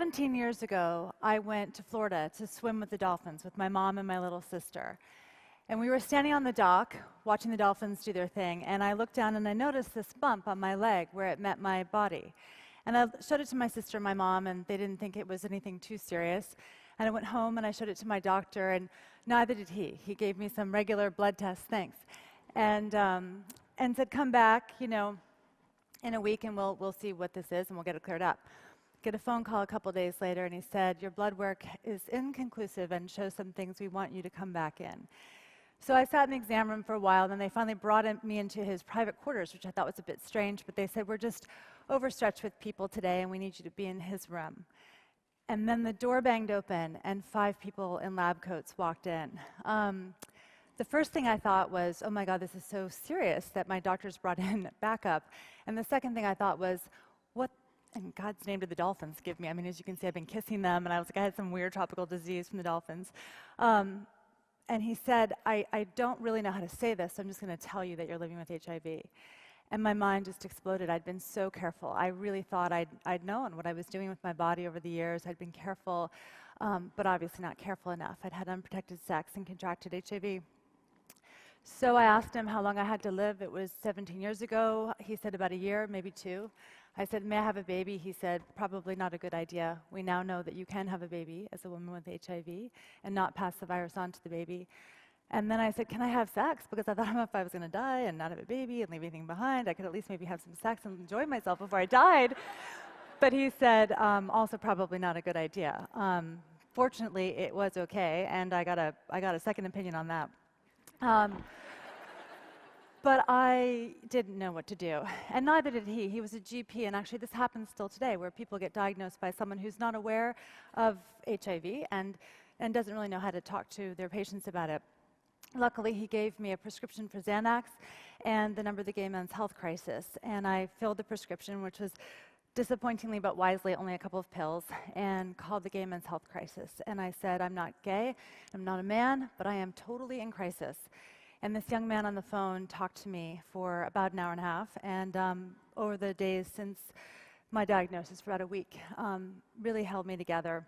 17 years ago, I went to Florida to swim with the dolphins with my mom and my little sister. And we were standing on the dock watching the dolphins do their thing, and I looked down and I noticed this bump on my leg where it met my body. And I showed it to my sister and my mom, and they didn't think it was anything too serious. And I went home and I showed it to my doctor, and neither did he. He gave me some regular blood tests, thanks, and said, come back, in a week and we'll see what this is and we'll get it cleared up. Get a phone call a couple days later, and he said, your blood work is inconclusive and shows some things. We want you to come back in. So I sat in the exam room for a while, and then they finally brought me into his private quarters, which I thought was a bit strange, but they said, we're just overstretched with people today, and we need you to be in his room. And then the door banged open, and 5 people in lab coats walked in. The first thing I thought was, oh my God, this is so serious that my doctors brought in backup. And the second thing I thought was, what in God's name did the dolphins give me? I mean, as you can see, I've been kissing them, and I was like, I had some weird tropical disease from the dolphins. And he said, I don't really know how to say this, so I'm just going to tell you that you're living with HIV. And my mind just exploded. I'd been so careful. I really thought I'd known what I was doing with my body over the years. I'd been careful, but obviously not careful enough. I'd had unprotected sex and contracted HIV. So I asked him how long I had to live. It was 17 years ago. He said about a year, maybe 2. I said, may I have a baby? He said, probably not a good idea. We now know that you can have a baby as a woman with HIV and not pass the virus on to the baby. And then I said, can I have sex? Because I thought if I was going to die and not have a baby and leave anything behind, I could at least maybe have some sex and enjoy myself before I died. But he said, also probably not a good idea. Fortunately, it was okay, and I got a second opinion on that. But I didn't know what to do, and neither did he. He was a GP, and actually this happens still today, where people get diagnosed by someone who's not aware of HIV and doesn't really know how to talk to their patients about it. Luckily, he gave me a prescription for Xanax and the number of the Gay Men's Health Crisis, and I filled the prescription, which was disappointingly but wisely only a couple of pills, and called the Gay Men's Health Crisis. And I said, I'm not gay, I'm not a man, but I am totally in crisis. And this young man on the phone talked to me for about an hour and a half, and over the days since my diagnosis, for about a week, really held me together.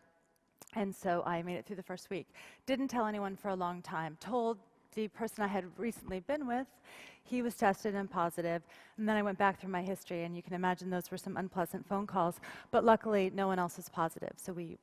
And so I made it through the first week. Didn't tell anyone for a long time. Told the person I had recently been with. He was tested and positive. And then I went back through my history, and you can imagine those were some unpleasant phone calls. But luckily, no one else was positive. So we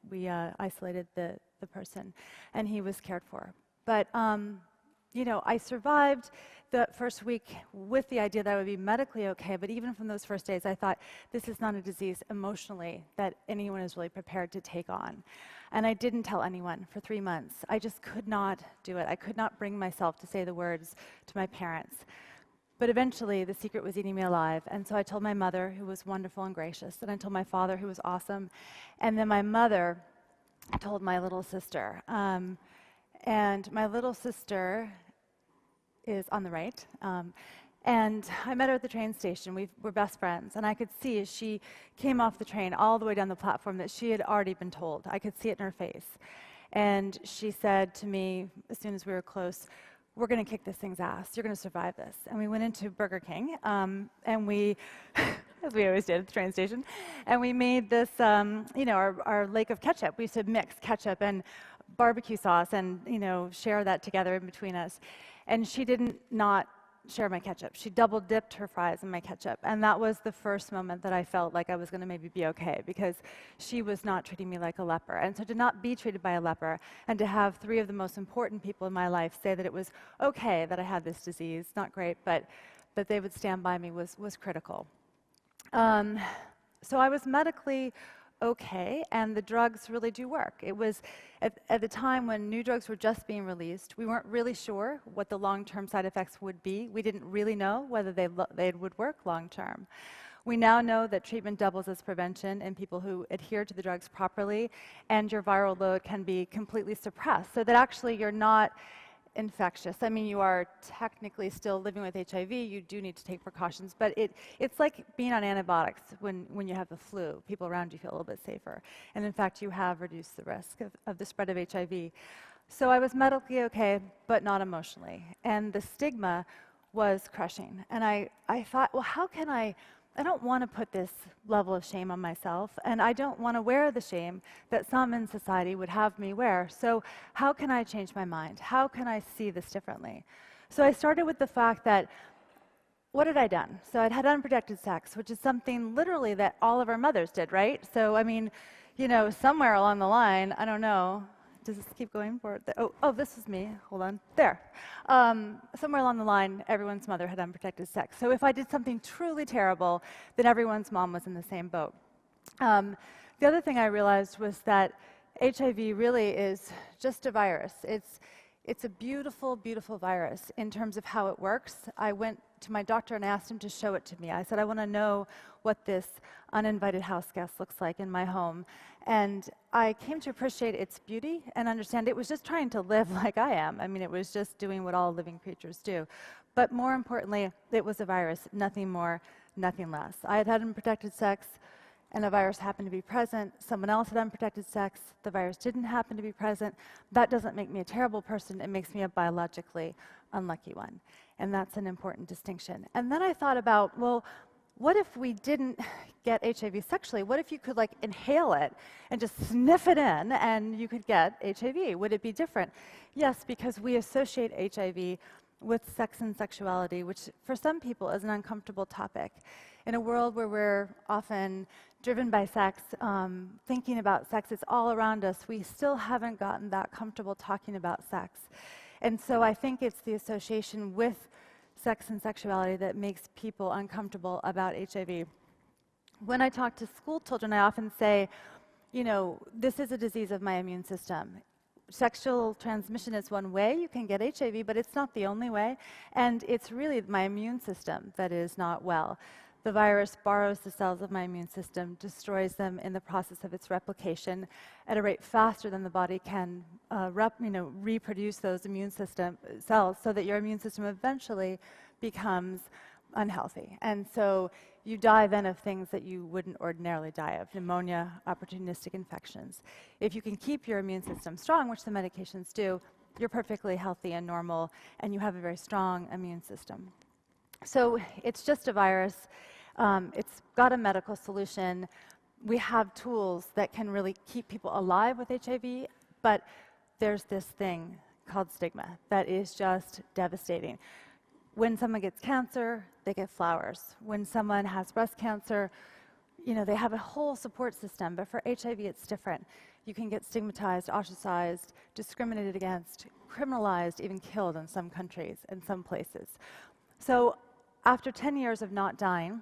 isolated the person, and he was cared for. But I survived the first week with the idea that I would be medically okay, but even from those first days, I thought, this is not a disease emotionally that anyone is really prepared to take on. And I didn't tell anyone for 3 months. I just could not do it. I could not bring myself to say the words to my parents. But eventually, the secret was eating me alive, and so I told my mother, who was wonderful and gracious, and I told my father, who was awesome, and then my mother told my little sister. And my little sister is on the right. And I met her at the train station. We're best friends. And I could see as she came off the train all the way down the platform that she had already been told. I could see it in her face. And she said to me, as soon as we were close, we're going to kick this thing's ass. You're going to survive this. And we went into Burger King, and we, as we always did at the train station, and we made this, our lake of ketchup. We used to mix ketchup and barbecue sauce and, share that together in between us. And she didn't not share my ketchup. She double dipped her fries in my ketchup. And that was the first moment that I felt like I was going to maybe be okay, because she was not treating me like a leper. And so to not be treated by a leper, and to have 3 of the most important people in my life say that it was okay that I had this disease, not great, but they would stand by me, was critical. So I was medically okay, and the drugs really do work. It was at the time when new drugs were just being released. We weren't really sure what the long-term side effects would be. We didn't really know whether they would work long-term. We now know that treatment doubles as prevention in people who adhere to the drugs properly, and your viral load can be completely suppressed, so that actually you're not infectious. I mean, you are technically still living with HIV. You do need to take precautions, but it's like being on antibiotics when you have the flu. People around you feel a little bit safer. And in fact, you have reduced the risk of the spread of HIV. So I was medically okay, but not emotionally. And the stigma was crushing. And I thought, well, how can I I don't want to put this level of shame on myself, and I don't want to wear the shame that some in society would have me wear. So how can I change my mind? How can I see this differently? So I started with the fact that, what had I done? So I'd had unprotected sex, which is something literally that all of our mothers did, right? So, I mean, you know, somewhere along the line, I don't know, does this keep going forward? Oh, this is me. Hold on. There. Somewhere along the line, everyone's mother had unprotected sex. So if I did something truly terrible, then everyone's mom was in the same boat. The other thing I realized was that HIV really is just a virus. It's a beautiful, beautiful virus in terms of how it works. I went to my doctor and asked him to show it to me. I said, I want to know what this uninvited house guest looks like in my home. And I came to appreciate its beauty and understand it was just trying to live like I am. I mean, it was just doing what all living creatures do. But more importantly, it was a virus, nothing more, nothing less. I had had unprotected sex, and a virus happened to be present. Someone else had unprotected sex. The virus didn't happen to be present. That doesn't make me a terrible person. It makes me a biologically unlucky one. And that's an important distinction. And then I thought about, well, what if we didn't get HIV sexually? What if you could like inhale it and just sniff it in and you could get HIV? Would it be different? Yes, because we associate HIV with sex and sexuality, which for some people is an uncomfortable topic. In a world where we're often driven by sex, thinking about sex, it's all around us, we still haven't gotten that comfortable talking about sex. And so I think it's the association with sex and sexuality that makes people uncomfortable about HIV. When I talk to school children, I often say, you know, this is a disease of my immune system. Sexual transmission is one way you can get HIV, but it's not the only way. And it's really my immune system that is not well. The virus borrows the cells of my immune system, destroys them in the process of its replication at a rate faster than the body can reproduce those immune system cells, so that your immune system eventually becomes unhealthy. And so you die then of things that you wouldn't ordinarily die of: pneumonia, opportunistic infections. If you can keep your immune system strong, which the medications do, you're perfectly healthy and normal, and you have a very strong immune system. So it's just a virus. It's got a medical solution. We have tools that can really keep people alive with HIV, but there's this thing called stigma that is just devastating. When someone gets cancer, they get flowers. When someone has breast cancer, you know, they have a whole support system, but for HIV it's different. You can get stigmatized, ostracized, discriminated against, criminalized, even killed in some countries, in some places. So after 10 years of not dying,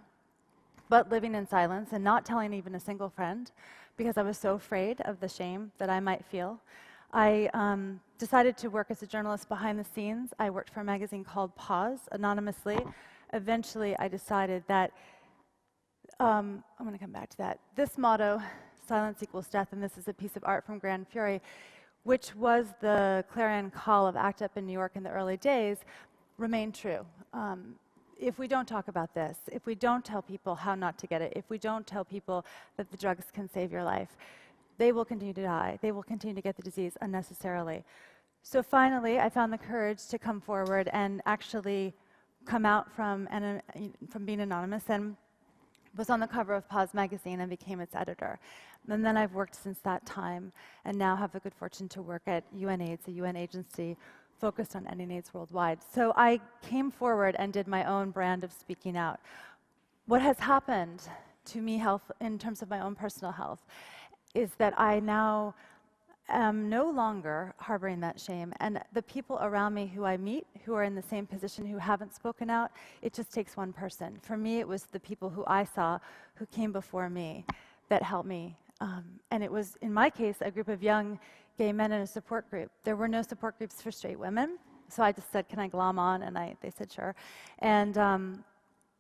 but living in silence and not telling even a single friend, because I was so afraid of the shame that I might feel, I decided to work as a journalist behind the scenes. I worked for a magazine called Pause, anonymously. Eventually, I decided that, I'm going to come back to that. This motto, silence equals death, and this is a piece of art from Grand Fury, which was the clarion call of ACT UP in New York in the early days, remained true. If we don't talk about this, if we don't tell people how not to get it, if we don't tell people that the drugs can save your life, they will continue to die. They will continue to get the disease unnecessarily. So finally, I found the courage to come forward and actually come out from being anonymous, and was on the cover of Pause magazine and became its editor. And then I've worked since that time, and now have the good fortune to work at UNAIDS, a UN agency focused on ending AIDS worldwide. So I came forward and did my own brand of speaking out. What has happened to me in terms of my own personal health is that I now am no longer harboring that shame, and the people around me who I meet who are in the same position who haven't spoken out, it just takes one person. For me, it was the people who I saw who came before me that helped me. And it was, in my case, a group of young gay men in a support group. There were no support groups for straight women, so I just said, can I glom on? And they said, sure. And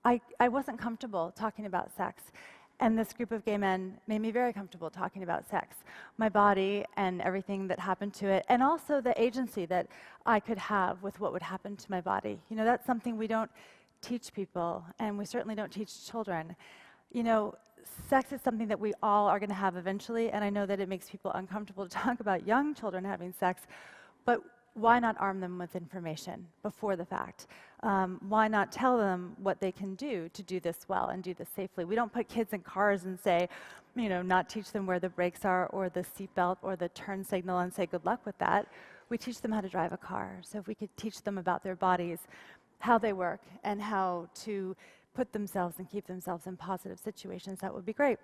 I wasn't comfortable talking about sex. And this group of gay men made me very comfortable talking about sex, my body and everything that happened to it, and also the agency that I could have with what would happen to my body. You know, that's something we don't teach people, and we certainly don't teach children. You know, sex is something that we all are going to have eventually, and I know that it makes people uncomfortable to talk about young children having sex, but why not arm them with information before the fact? Why not tell them what they can do to do this well and do this safely? We don't put kids in cars and say, not teach them where the brakes are or the seatbelt or the turn signal and say good luck with that. We teach them how to drive a car. So if we could teach them about their bodies, how they work, and how to put themselves and keep themselves in positive situations, that would be great.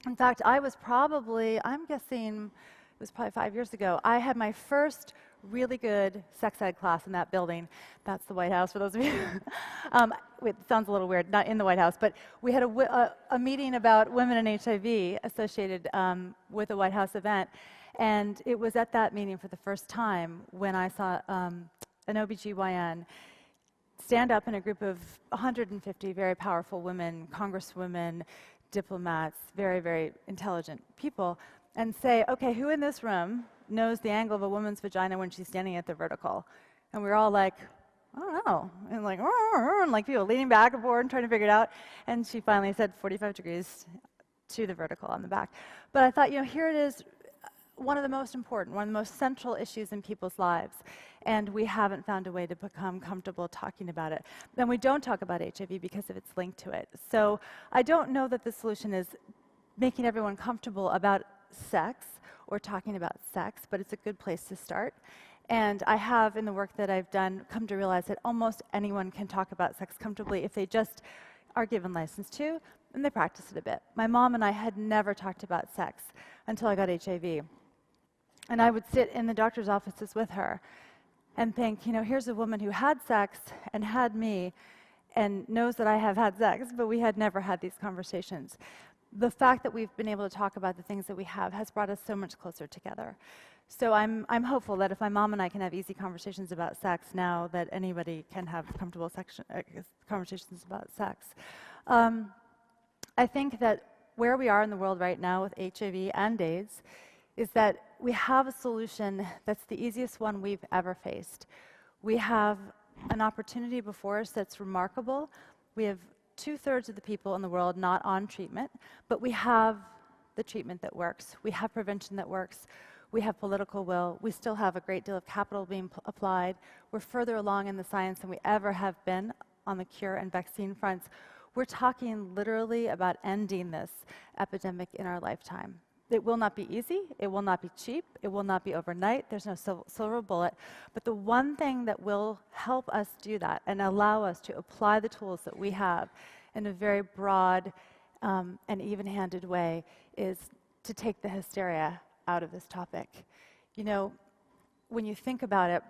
In fact, I was probably, I'm guessing, it was probably 5 years ago, I had my first really good sex ed class in that building. That's the White House, for those of you. It sounds a little weird, not in the White House, but we had a meeting about women and HIV associated with a White House event. And it was at that meeting for the first time when I saw an OBGYN stand up in a group of 150 very powerful women, congresswomen, diplomats, very, very intelligent people, and say, okay, who in this room knows the angle of a woman's vagina when she's standing at the vertical? And we were all like, I don't know. And like people leaning back and forth and trying to figure it out. And she finally said 45 degrees to the vertical on the back. But I thought, here it is, one of the most important, one of the most central issues in people's lives. And we haven't found a way to become comfortable talking about it. And we don't talk about HIV because of its link to it. So I don't know that the solution is making everyone comfortable about sex or talking about sex, but it's a good place to start. And I have, in the work that I've done, come to realize that almost anyone can talk about sex comfortably if they just are given license to, and they practice it a bit. My mom and I had never talked about sex until I got HIV. And I would sit in the doctor's offices with her and think, here's a woman who had sex and had me and knows that I have had sex, but we had never had these conversations. The fact that we've been able to talk about the things that we have has brought us so much closer together. So I'm hopeful that if my mom and I can have easy conversations about sex now, that anybody can have comfortable conversations about sex. I think that where we are in the world right now with HIV and AIDS is that we have a solution that's the easiest one we've ever faced. We have an opportunity before us that's remarkable. We have 2/3 of the people in the world not on treatment, but we have the treatment that works. We have prevention that works. We have political will. We still have a great deal of capital being applied. We're further along in the science than we ever have been on the cure and vaccine fronts. We're talking literally about ending this epidemic in our lifetime. It will not be easy. It will not be cheap. It will not be overnight. There's no silver bullet. But the one thing that will help us do that and allow us to apply the tools that we have in a very broad and even-handed way is to take the hysteria out of this topic. When you think about it,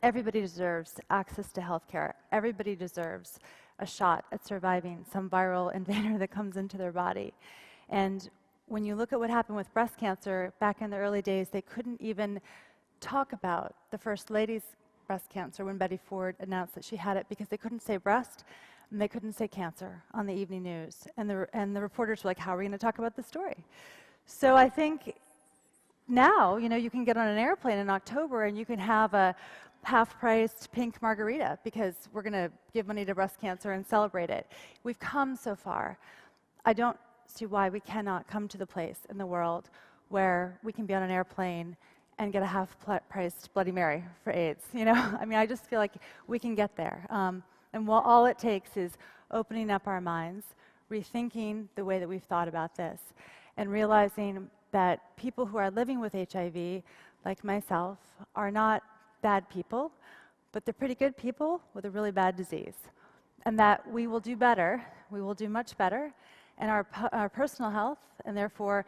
everybody deserves access to health care. Everybody deserves a shot at surviving some viral invader that comes into their body. And when you look at what happened with breast cancer back in the early days, they couldn't even talk about the First Lady's breast cancer when Betty Ford announced that she had it because they couldn't say breast and they couldn't say cancer on the evening news. And the reporters were like, how are we going to talk about this story? So I think now, you can get on an airplane in October and you can have a half-priced pink margarita because we're going to give money to breast cancer and celebrate it. We've come so far. I don't see why we cannot come to the place in the world where we can be on an airplane and get a half-priced Bloody Mary for AIDS. I just feel like we can get there. And all it takes is opening up our minds, rethinking the way that we've thought about this, and realizing that people who are living with HIV, like myself, are not bad people, but they're pretty good people with a really bad disease. And that we will do better, we will do much better, and our personal health, and therefore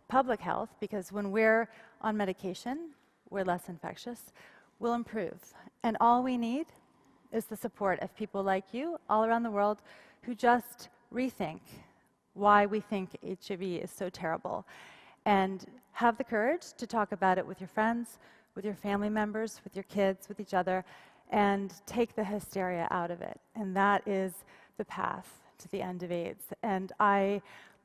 public health, because when we're on medication, we're less infectious, will improve. And all we need is the support of people like you all around the world who just rethink why we think HIV is so terrible, and have the courage to talk about it with your friends, with your family members, with your kids, with each other, and take the hysteria out of it. And that is the path to the end of AIDS. And I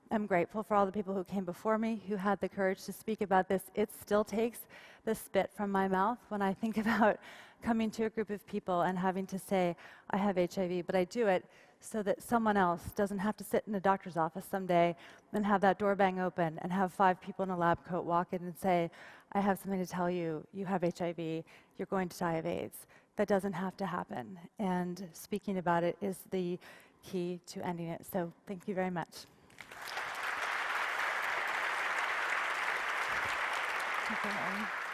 am grateful for all the people who came before me, who had the courage to speak about this. It still takes the spit from my mouth when I think about coming to a group of people and having to say, I have HIV, but I do it so that someone else doesn't have to sit in a doctor's office someday and have that door bang open and have 5 people in a lab coat walk in and say, I have something to tell you, you have HIV, you're going to die of AIDS. That doesn't have to happen. And speaking about it is the key to ending it. So thank you very much. Thank you.